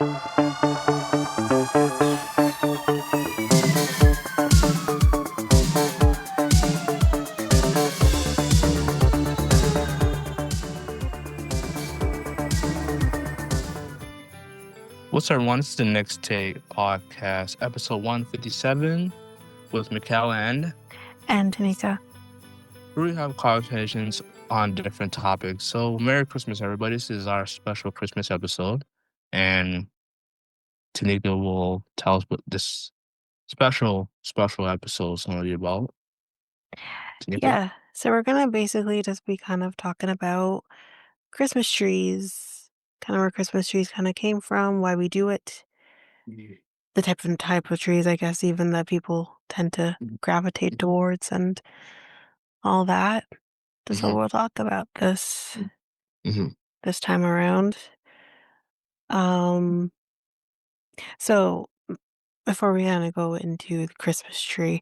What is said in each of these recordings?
What's our one? This is the Next Take podcast, episode 157 with Mikel and Tanyka. where we have conversations on different topics. So, Merry Christmas, everybody. This is our special Christmas episode. And Tanyka will tell us what this special episode is going to be about. Tanyka? Yeah, so we're gonna basically just be kind of talking about Christmas trees, kind of where Christmas trees kind of came from, why we do it, the type of trees, I guess, even that people tend to gravitate towards, and all that. So we'll talk about this Mm-hmm. this time around. Um, so before we kind of go into the Christmas tree,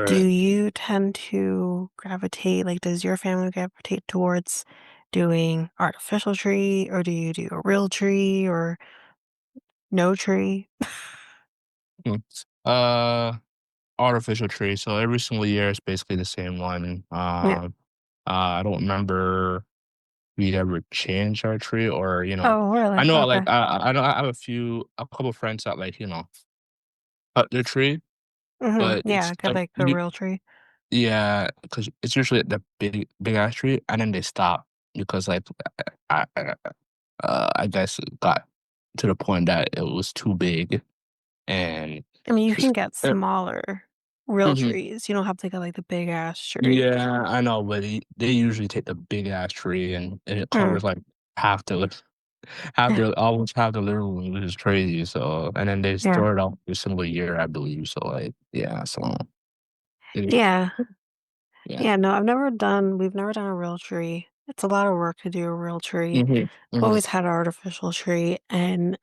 do Right. you tend to gravitate, like, does your family gravitate towards doing artificial tree, or do you do a real tree, or no tree? Mm. Uh, Artificial tree. So every single year it's basically the same one. Yeah. I don't remember we ever changed our tree or, Oh, I really? know Okay. like I know I have a couple friends that like, cut their tree, but Yeah, it's get like like a real tree. yeah, because it's usually the big ass tree and then they stop because like I guess it got to the point that it was too big and I mean, you just can get smaller real trees. You don't have to get like the big ass tree. yeah, I know, but they usually take the big ass tree and it Mm. covers like half the almost half the living room, which is crazy. So and then they Yeah. store it out every single year, I believe. So like yeah, so it, Yeah. yeah. Yeah, no, we've never done a real tree. It's a lot of work to do a real tree. Mhm, We've mhm, always had an artificial tree, and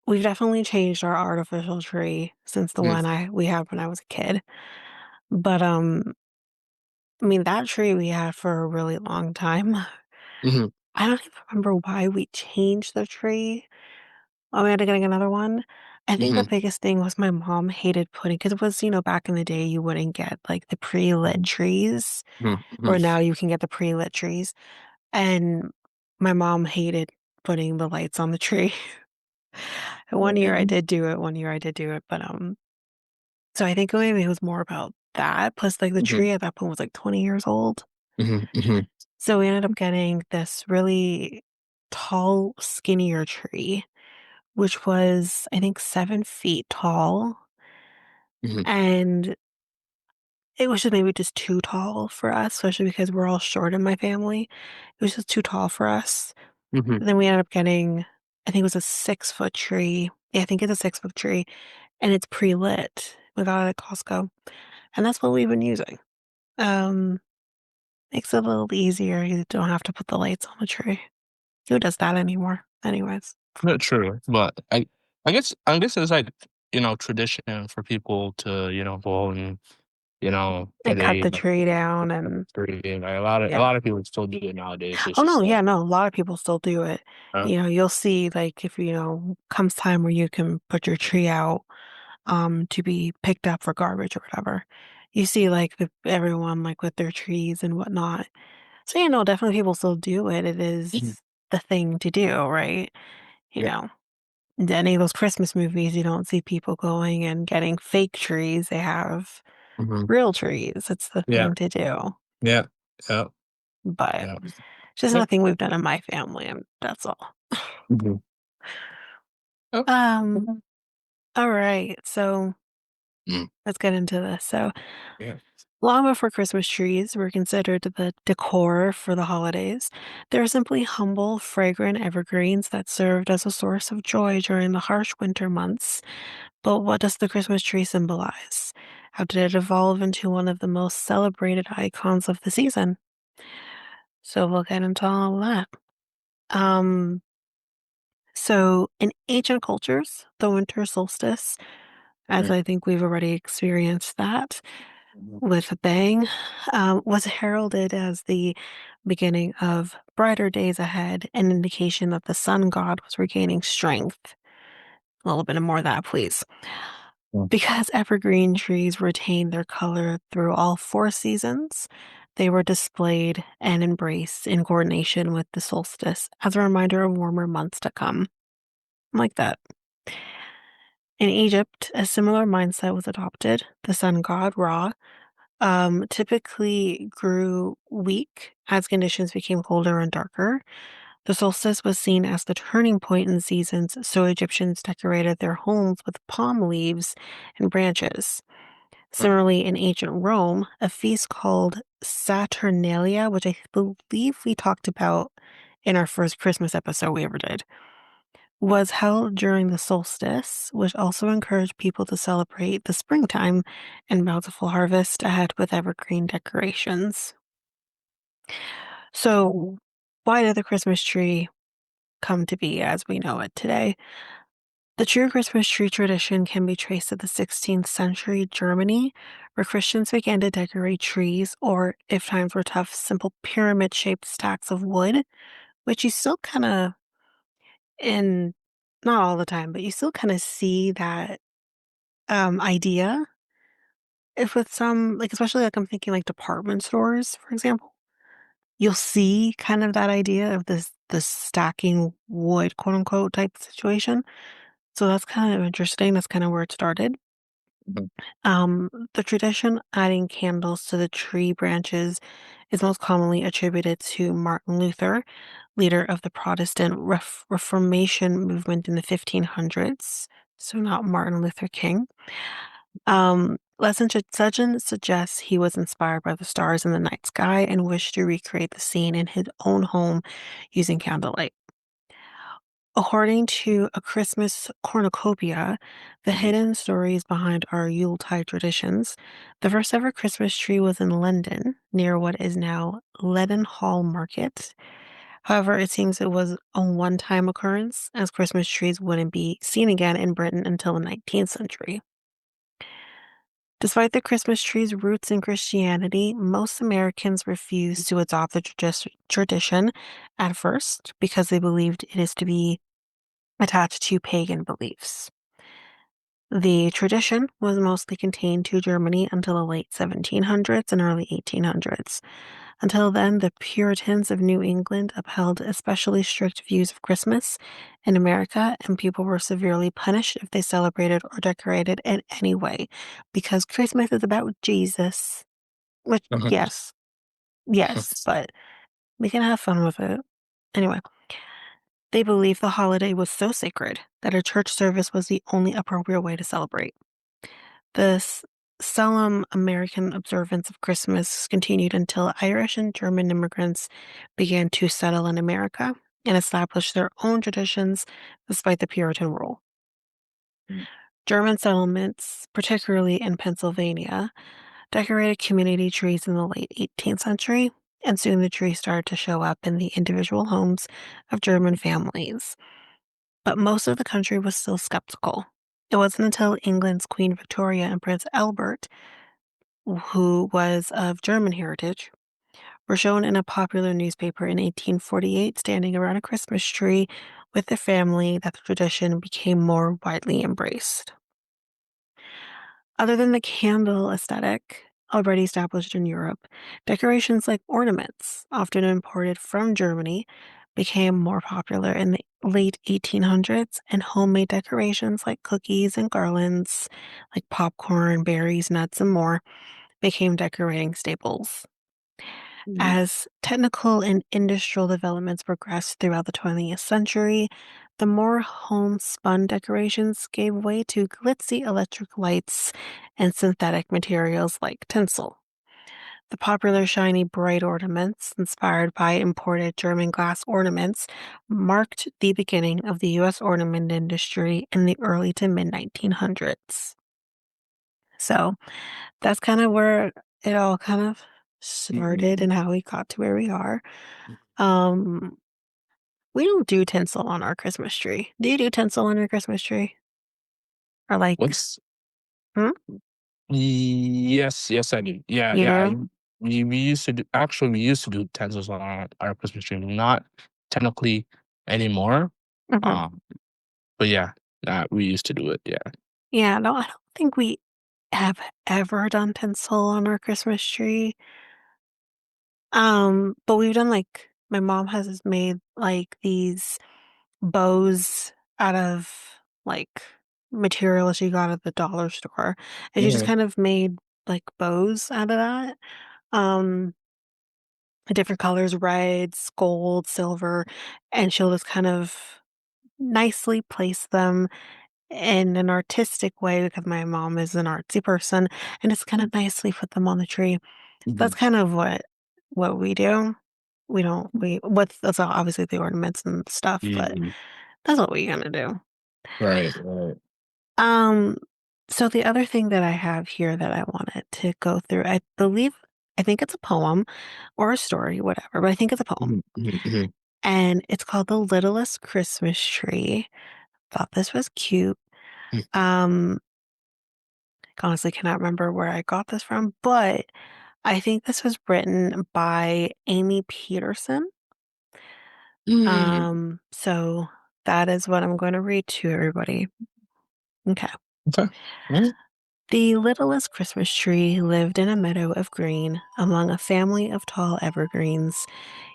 we've definitely changed our artificial tree since the mhm, one we had when I was a kid. But I mean, that tree we had for a really long time. mhm, I don't even remember why we changed the tree. Oh, we had to get another one. I think the mhm, biggest thing was my mom hated putting, because it was, back in the day you wouldn't get like the pre-lit trees, mhm, or mhm. now you can get the pre-lit trees. And my mom hated putting the lights on the tree. One year I did do it, one year I did do it, but so I think maybe it was more about that. Plus, like, the Mhm, tree at that point was like 20 years old. mhm, mhm, So we ended up getting this really tall, skinnier tree, which was, I think, 7 feet tall. mhm, And it was just maybe just too tall for us, especially because we're all short in my family. It was just too tall for us. mhm. And then we ended up getting, I think it was a 6 foot tree. Yeah, I think it's a 6 foot tree, and it's pre-lit. We got it at Costco, and that's what we've been using. Um, Makes it a little easier. You don't have to put the lights on the tree. Who does that anymore? Anyways, Not true, but I guess it's like tradition for people to go and and get cut a the tree down, and tree. Like a yeah. lot of people still do it nowadays. It's Oh just no, like yeah, no. A lot of people still do it. uh, You'll see, like, if comes time where you can put your tree out, to be picked up for garbage or whatever. You see, like, everyone, like, with their trees and whatnot. So, definitely people still do it. It mhm, is the thing to do, right? You yeah. know, in any of those Christmas movies, you don't see people going and getting fake trees. They have Mhm. real trees. It's the Yeah, thing to do. yeah, yeah, But yeah. it's just Yep. nothing we've done in my family, and that's all. Mhm. Yep. Um, Mhm. all right. So Mm. let's get into this. So Yeah. long before Christmas trees were considered the decor for the holidays, they were simply humble, fragrant evergreens that served as a source of joy during the harsh winter months. But what does the Christmas tree symbolize? How did it evolve into one of the most celebrated icons of the season? So we'll get into all that. Um, so in ancient cultures, the winter solstice, as Right. I think we've already experienced that, with a bang, was heralded as the beginning of brighter days ahead, an indication that the sun god was regaining strength. A little bit more of that, please. Mm. Because evergreen trees retain their color through all four seasons, they were displayed and embraced in coordination with the solstice as a reminder of warmer months to come. Like that. In Egypt, a similar mindset was adopted. The sun god Ra typically grew weak as conditions became colder and darker. The solstice was seen as the turning point in seasons, so Egyptians decorated their homes with palm leaves and branches. Similarly, in ancient Rome, a feast called Saturnalia, which I believe we talked about in our first Christmas episode we ever did, was held during the solstice, which also encouraged people to celebrate the springtime and bountiful harvest ahead with evergreen decorations. So, why did the Christmas tree come to be as we know it today? The true Christmas tree tradition can be traced to the 16th century Germany, where Christians began to decorate trees, or if times were tough, simple pyramid shaped stacks of wood, which you still kind of, in not all the time, but you still kind of see that idea. If with some, like, especially like I'm thinking like department stores, for example, you'll see kind of that idea of this stacking wood, quote unquote, type situation. So that's kind of interesting. That's kind of where it started. Mhm. The tradition adding candles to the tree branches is most commonly attributed to Martin Luther, leader of the Protestant Reformation movement in the 1500s. So not Martin Luther King. Legend suggests he was inspired by the stars in the night sky and wished to recreate the scene in his own home using candlelight. According to A Christmas Cornucopia, the Mhm. hidden stories behind our Yuletide traditions, the first ever Christmas tree was in London, near what is now Leadenhall Market. However, it seems it was a one time occurrence, as Christmas trees wouldn't be seen again in Britain until the 19th century. Despite the Christmas tree's roots in Christianity, most Americans refused to adopt the tradition at first because they believed it is to be attached to pagan beliefs. The tradition was mostly contained to Germany until the late 1700s and early 1800s. Until then, the Puritans of New England upheld especially strict views of Christmas in America, and people were severely punished if they celebrated or decorated in any way, because Christmas is about Jesus. Which, yes, yes, but we can have fun with it. Anyway, they believed the holiday was so sacred that a church service was the only appropriate way to celebrate. This solemn American observance of Christmas continued until Irish and German immigrants began to settle in America and establish their own traditions despite the Puritan rule. German settlements, particularly in Pennsylvania, decorated community trees in the late 18th century, and soon the trees started to show up in the individual homes of German families. But most of the country was still skeptical. It wasn't until England's Queen Victoria and Prince Albert, who was of German heritage, were shown in a popular newspaper in 1848 standing around a Christmas tree with their family that the tradition became more widely embraced. Other than the candle aesthetic, already established in Europe, decorations like ornaments, often imported from Germany, became more popular in the late 1800s, and homemade decorations like cookies and garlands, like popcorn, berries, nuts, and more, became decorating staples. Mhm. As technical and industrial developments progressed throughout the 20th century, the more homespun decorations gave way to glitzy electric lights and synthetic materials like tinsel. The popular shiny bright ornaments, inspired by imported German glass ornaments, marked the beginning of the U.S. ornament industry in the early to mid 1900s. So that's kind of where it all kind of started and how we got to where we are. Um, we don't do tinsel on our Christmas tree. Do you do tinsel on your Christmas tree? Or like, What's hmm? Yes, yes, I do. Yeah, You yeah. know? We used to do actually we used to do utensils on our Christmas tree. Not technically anymore. Mhm. Um, but yeah, we used to do it. Yeah. Yeah, no, I don't think we have ever done tinsel on our Christmas tree. But we've done, like my mom has made, like, these bows out of, like, material she got at the dollar store, and she just Mhm. kind of made, like, bows out of that, um, different colors, reds, gold, silver, and she'll just kind of nicely place them in an artistic way because my mom is an artsy person, and just kinda nicely put them on the tree. That's Mhm. kind of what we do. We don't we what's that's obviously the ornaments and stuff, but Mhm. that's what we gonna do. Right, right. Um, so the other thing that I have here that I wanted to go through, I think it's a poem or a story, whatever, but I think it's a poem, Mhm, mhm, mhm, and it's called The Littlest Christmas Tree. Thought this was cute. Um, I honestly cannot remember where I got this from, but I think this was written by Amy Peterson. mhm. So that is what I'm going to read to everybody. Okay. Okay. Mhm. The littlest Christmas tree lived in a meadow of green among a family of tall evergreens.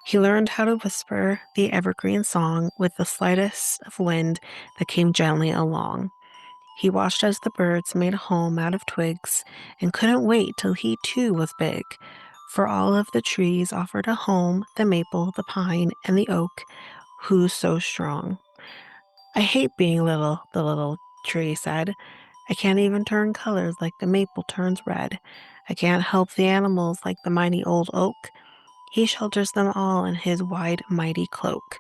He learned how to whisper the evergreen song with the slightest of wind that came gently along. He watched as the birds made a home out of twigs and couldn't wait till he too was big. For all of the trees offered a home, the maple, the pine, and the oak. Who's so strong? I hate being little, the little tree said. I can't even turn colors like the maple turns red. I can't help the animals like the mighty old oak. He shelters them all in his wide, mighty cloak.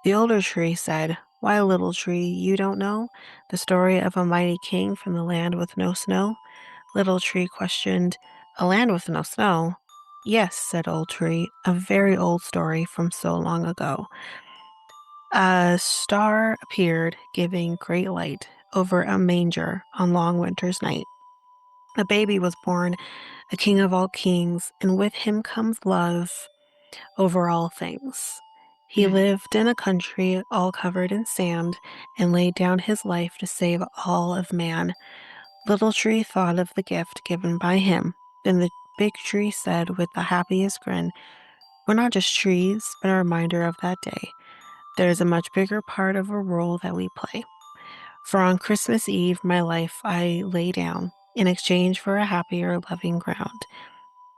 The older tree said, Why, little tree, you don't know the story of a mighty king from the land with no snow? Little tree questioned, A land with no snow? Yes, said old tree, a very old story from so long ago. A star appeared, giving great light over a manger on long winter's night. A baby was born, a king of all kings, and with him comes love over all things. He lived in a country all covered in sand and laid down his life to save all of man. Little Tree thought of the gift given by him. Then the big tree said with the happiest grin, We're not just trees, but a reminder of that day. There is a much bigger part of a role that we play. For on Christmas Eve, my life I lay down in exchange for a happier, loving ground.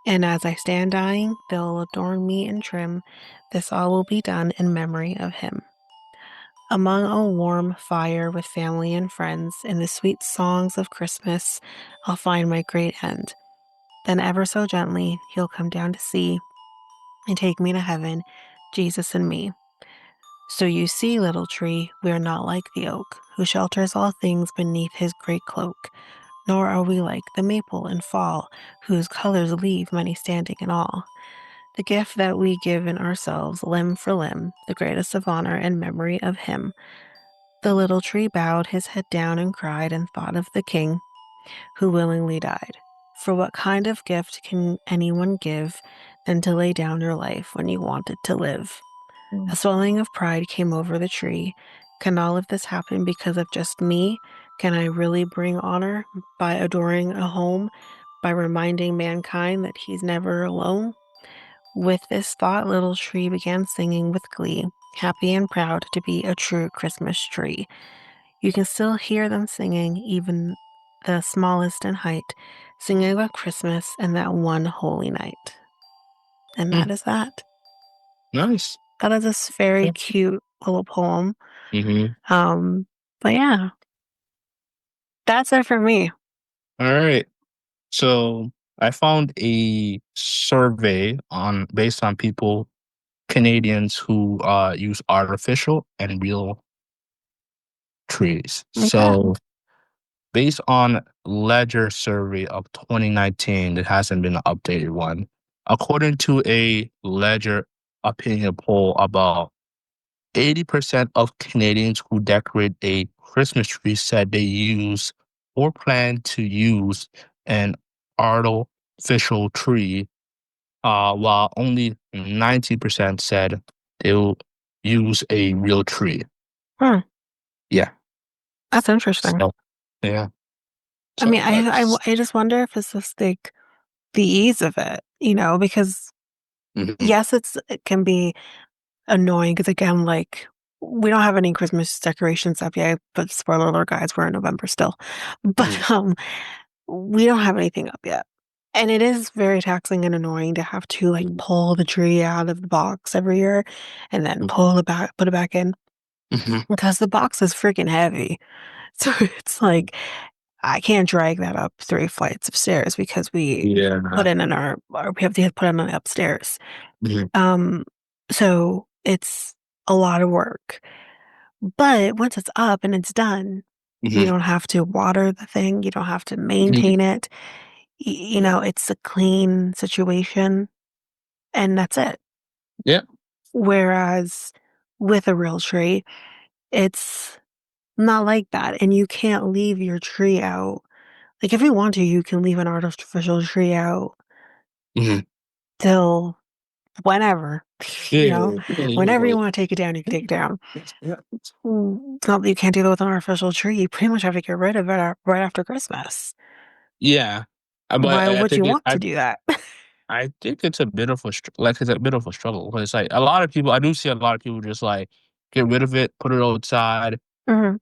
And as I stand dying, they'll adorn me and trim. This all will be done in memory of him. Among a warm fire with family and friends, in the sweet songs of Christmas, I'll find my great end. Then, ever so gently, he'll come down to see and take me to heaven, Jesus and me. So you see, little tree, we are not like the oak, who shelters all things beneath his great cloak, nor are we like the maple in fall, whose colors leave many standing in awe. The gift that we give in ourselves, limb for limb, the greatest of honor and memory of him. The little tree bowed his head down and cried and thought of the king who willingly died. For what kind of gift can anyone give than to lay down your life when you wanted to live? A swelling of pride came over the tree. Can all of this happen because of just me? Can I really bring honor by adoring a home, by reminding mankind that he's never alone? With this thought, Little Tree began singing with glee, happy and proud to be a true Christmas tree. You can still hear them singing, even the smallest in height, singing about Christmas and that one holy night. And Mm, that is that. nice. That is this very cute little poem. Mhm. Um, but yeah, that's it for me. All right. So I found a survey on based on people Canadians who use artificial and real trees. Okay. So based on Ledger survey of 2019, it hasn't been an updated one. According to a Ledger opinion poll, about 80% of Canadians who decorate a Christmas tree said they use or plan to use an artificial tree, while only 90% said they'll use a real tree. Hmm, Yeah. that's interesting. So yeah. I So mean, that's I just wonder if it's just like the ease of it, because mhm, yes, it can be annoying because again, like we don't have any Christmas decorations up yet, but spoiler alert, guys, we're in November still. mhm, But we don't have anything up yet. And it is very taxing and annoying to have to like mhm, pull the tree out of the box every year and then put it back in mhm. because the box is freaking heavy. So it's like I can't drag that up 3 flights of stairs because we Yeah. put it in we have to put it in upstairs. Mhm, Um, so it's a lot of work. But once it's up and it's done, you mhm, don't have to water the thing, you don't have to mhm. maintain it. It's a clean situation and that's it. Yeah. Whereas with a real tree, it's not like that. And you can't leave your tree out. Like if you want to, you can leave an artificial tree out Mhm. till whenever, you Yeah. know, Yeah. whenever you Yeah. want to take it down, you can take it down. Yeah. It's not that you can't do that with an artificial tree. You pretty much have to get rid of it right after Christmas. Yeah. But Why I would think you want to do that? I think it's a bit of it's a bit of a struggle because like a lot of people I do see a lot of people just like get rid of it, put it outside Hmm.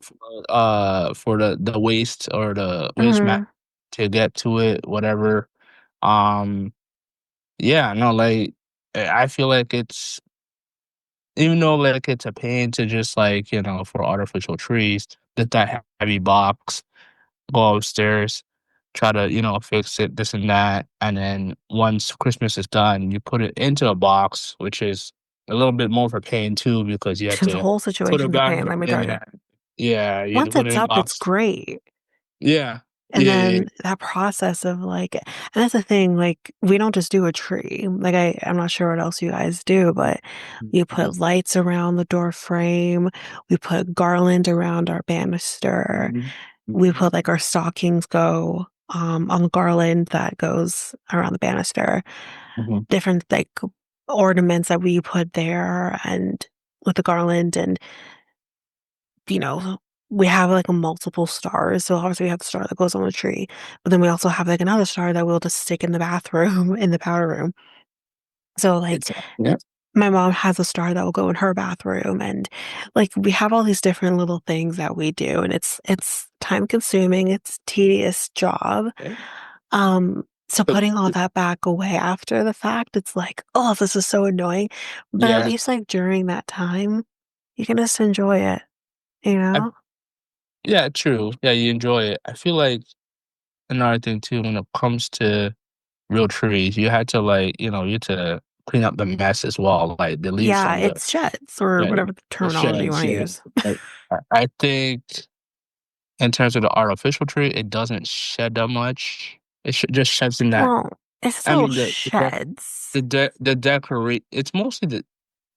for the waste or the waste mat Hmm. to get to it, whatever. Um yeah, no, like I feel like it's even though like it's a pain to just like, for artificial trees, that heavy box, go upstairs, try to, fix it, this and that. And then once Christmas is done, you put it into a box, which is a little bit more for pain too, because you have The to whole put it situation's a back. pain, let me tell you. Yeah. Yeah. You have to Once put it it's in a up, it's box. great. Yeah. And Yeah. Yeah. then that process of and that's the thing, like we don't just do a tree. Like I'm not sure what else you guys do, but we Yeah. put lights around the door frame. We put garland around our banister. Mhm. We Mhm. put like our stockings go on the garland that goes around the banister. Mhm. Different like ornaments that we put there and with the garland and you know, we have like a multiple stars. So obviously we have the star that goes on the tree, but then we also have like another star that we'll just stick in the bathroom in the powder room. So like It's yeah. my mom has a star that will go in her bathroom and like we have all these different little things that we do and it's time consuming, it's tedious job. So But putting all that back away after the fact, it's like, oh, this is so annoying. But at yeah. least like during that time, you can just enjoy it, you I, know? yeah, true. Yeah, you enjoy it. I feel like another thing too, when it comes to real trees, you had to like, you had to clean up the mess as well, like the leaves Yeah, from the it's sheds or yeah, whatever the the terminology you sheds. want to Yeah, use. like, I think in terms of the artificial tree, it doesn't shed that much. Just sheds in that. Well, it I still mean, sheds. the decorate. It's mostly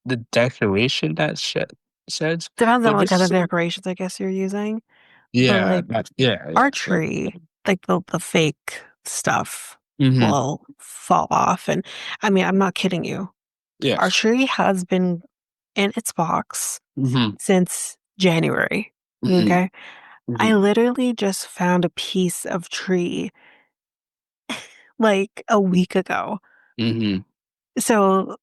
the decoration that sheds, Depends on but what kind of just decorations I guess you're using. But yeah, like yeah, our yeah. tree, like the fake stuff Mm-hmm. will fall off. And I mean, I'm not kidding you. Our Yes. tree has been in its box Mm-hmm. since January. Mm-hmm. Okay. Mm-hmm. I literally just found a piece of tree like a week ago. Mm-hmm. So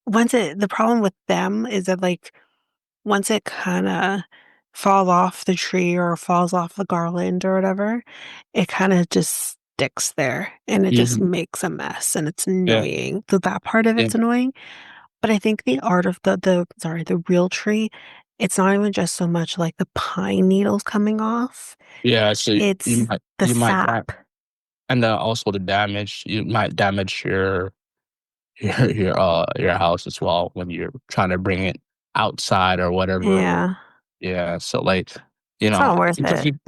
the problem with them is that like once it kinda falls off the tree or falls off the garland or whatever, it kinda just sticks there and it just Mm-hmm. makes a mess and it's Yeah. annoying. So that part of Yeah. it's annoying, but I think the art of the real tree, it's not even just so much like the pine needles coming off, Yeah. So it's the you might sap. that and also the damage. You might damage your house as well when you're trying to bring it outside or whatever. Yeah. Yeah, so like, It's not worth because it. you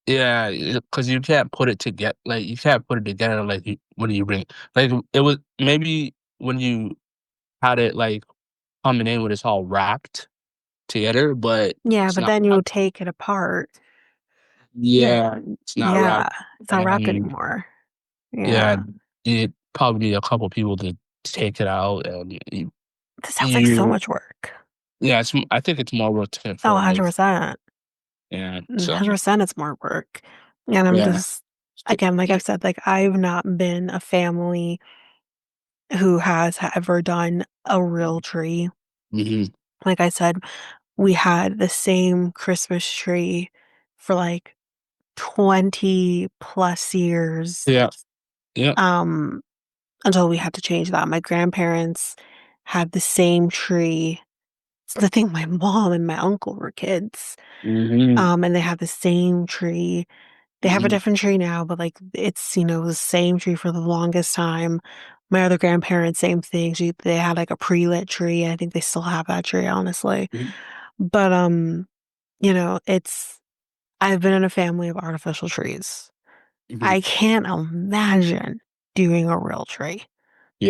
yeah, because you can't put it together. Like you can't put it together like when you bring like it was maybe when you had it like coming in when it's all wrapped together, but Yeah, it's but not then you wrapped. take it apart. Yeah. Yeah, it's not Yeah. wrapped. It's not wrapped And anymore. Yeah, Yeah. it probably need a couple people to take it out, and This sounds like so you, much work. yeah, I think it's more worth it Oh, for like, 100%. yeah, so 100% it's more work. And I'm yeah. just, again, like I've said, like I've not been a family who has ever done a real tree. Hmm. Like I said, we had the same Christmas tree for like 20 plus years, Yeah, yeah. um, until we had to change that. My grandparents had the same tree. It's the thing, my mom and my uncle were kids, Hmm. and they had the same tree. They have a Hmm. different tree now, but, like, it's, the same tree for the longest time. My other grandparents, same thing. They had, like, a pre-lit tree. I think they still have that tree, honestly. But, it's I've been in a family of artificial trees. Hmm. I can't imagine doing a real tree.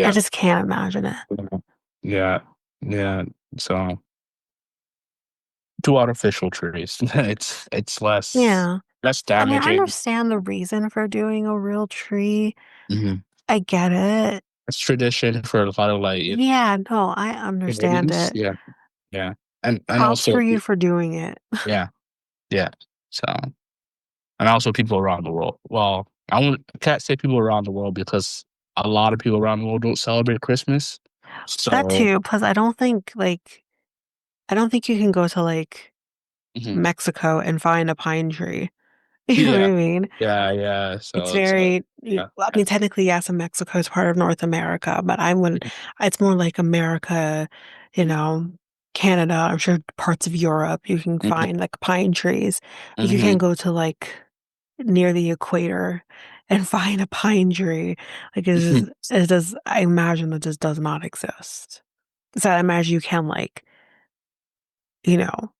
I Yeah, just can't imagine it. yeah, yeah. So two artificial trees. It's Yeah. less I mean, I damaging. understand the reason for doing a real tree. Hmm. I get it. It's tradition for a lot of like Yeah, no, I understand communities. it. Yeah, yeah, and Props also for you for doing it. yeah, yeah. So and also people around the world. Well, I can't say people around the world because a lot of people around the world don't celebrate Christmas. That So too, plus I don't think you can go to, like, mhm. Mexico and find a pine tree. You know what Yeah, I mean? yeah, yeah. It's So it's very you yeah, well, I mean, technically, yes, Mexico is part of North America, but I wouldn't it's more like America, you know, Canada, I'm sure parts of Europe, you can hmm. find, like, pine trees. Like, you Hmm. can't go to, like, near the equator and find a pine tree. Like, it does I imagine that just does not exist. So, I imagine you can, like, you know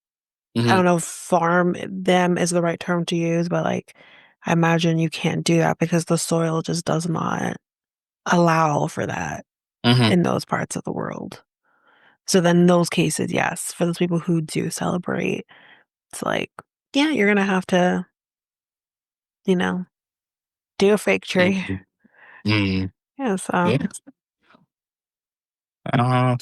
I Hmm. don't know if farm them is the right term to use, but, like, I imagine you can't do that because the soil just does not allow for that Hmm. in those parts of the world. So then in those cases, yes, for those people who do celebrate, it's like, yeah, you're gonna have to, you know, do a fake tree. Hmm. Hmm. Yeah, so Yeah. Uh,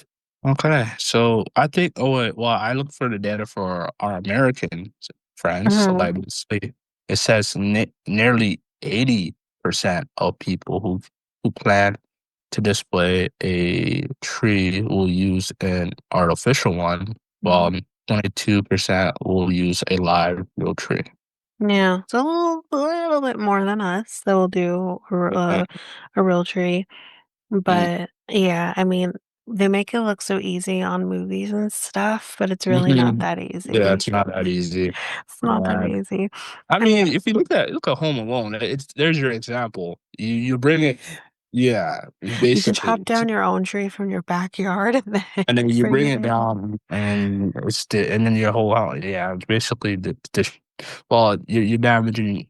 okay. So I think. Oh wait. Well, I look for the data for our American friends. So mhm, like, it says nearly 80% of people who plan to display a tree will use an artificial one, while mhm. 22% will use a live real tree. Yeah, so a little bit more than us that will do Uh, a real tree. mm, But, yeah, I mean, they make it look so easy on movies and stuff, but it's really not mhm. that Yeah, easy. it's not that easy. It's not that Yeah. easy. I I mean, mean, if you look at Home Alone, it's there's your example. You bring it, yeah, you can chop basically, down your own tree from your backyard and then and then you bring bring it it in. down, and and then your whole house, yeah, it's basically well, you're damaging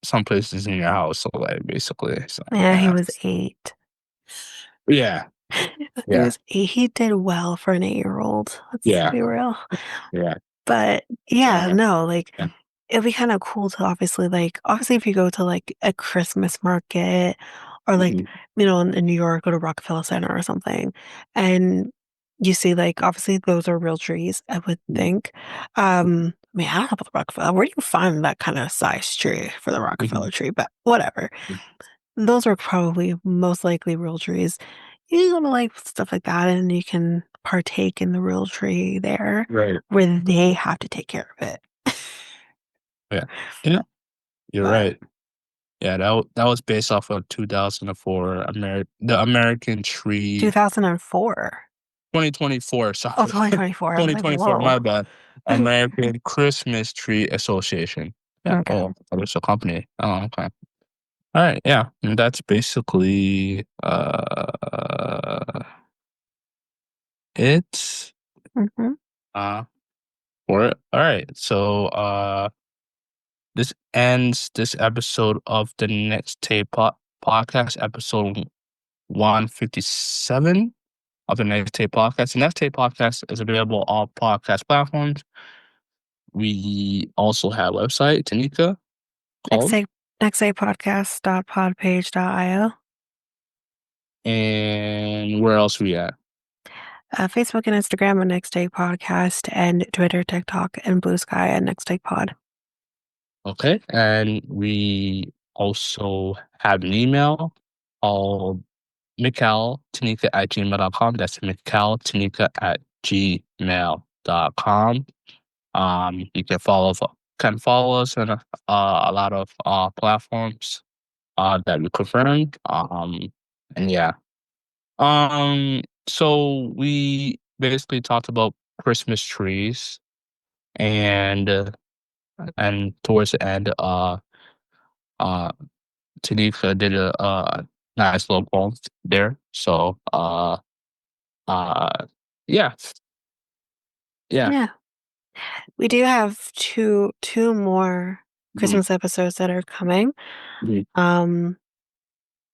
some places in your house, so like basically, so Yeah, he yeah, was 8. yeah, He yeah, was 8. He did well for an 8-year-old, let's yeah, be real. yeah, But, yeah, so no, like, yeah, it'd be kinda cool to obviously, if you go to, like, a Christmas market or, like, mhm, in New York, go to Rockefeller Center or something, and you see, like, obviously, those are real trees, I would think. I mean, I don't know about the Rockefeller where do you find that kinda size tree for the mhm, Rockefeller tree? But whatever. Those are probably most likely real trees. You go to, like, stuff like that, and you can partake in the real tree there, right, where they have to take care of it. yeah, yeah, you're But right. Yeah, that was based off of 2004 the American Tree 2004. 2024, Oh, sorry. 2024. I was like, 2024, "Whoa." my bad. American Christmas Tree Association. Yeah, Okay. oh, it's a company. Oh, okay. All right, yeah. And that's basically it Mhm. uh for it. All right. So this ends this episode of the Next Tape podcast, episode 157 of the Next Tape Podcast. The Next Tape Podcast is available on all podcast platforms. We also have a website, Tanika, called Next nextdaypodcast.podpage.io. And where else we at? Facebook and Instagram at Next Day Podcast, and Twitter, TikTok, and Blue Sky at Next Day Pod. Okay. And we also have an email called mikeltanyka@gmail.com. That's mikeltanyka@gmail.com. You can follow us on a lot of platforms that we confirmed. And yeah. So we basically talked about Christmas trees, and towards the end, uh, Tanika did a nice little poem there. So uh, yeah, yeah. Yeah. We do have two more Mhm. Christmas episodes that are coming. Mhm. Um,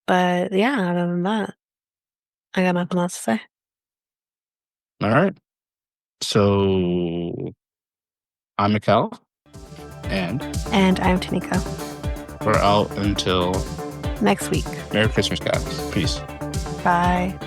but yeah, other than that, I got nothing else to say. All right. So I'm Mikel, and And I'm Tanika. we're out until Next week. Merry Christmas, guys. Peace. Bye.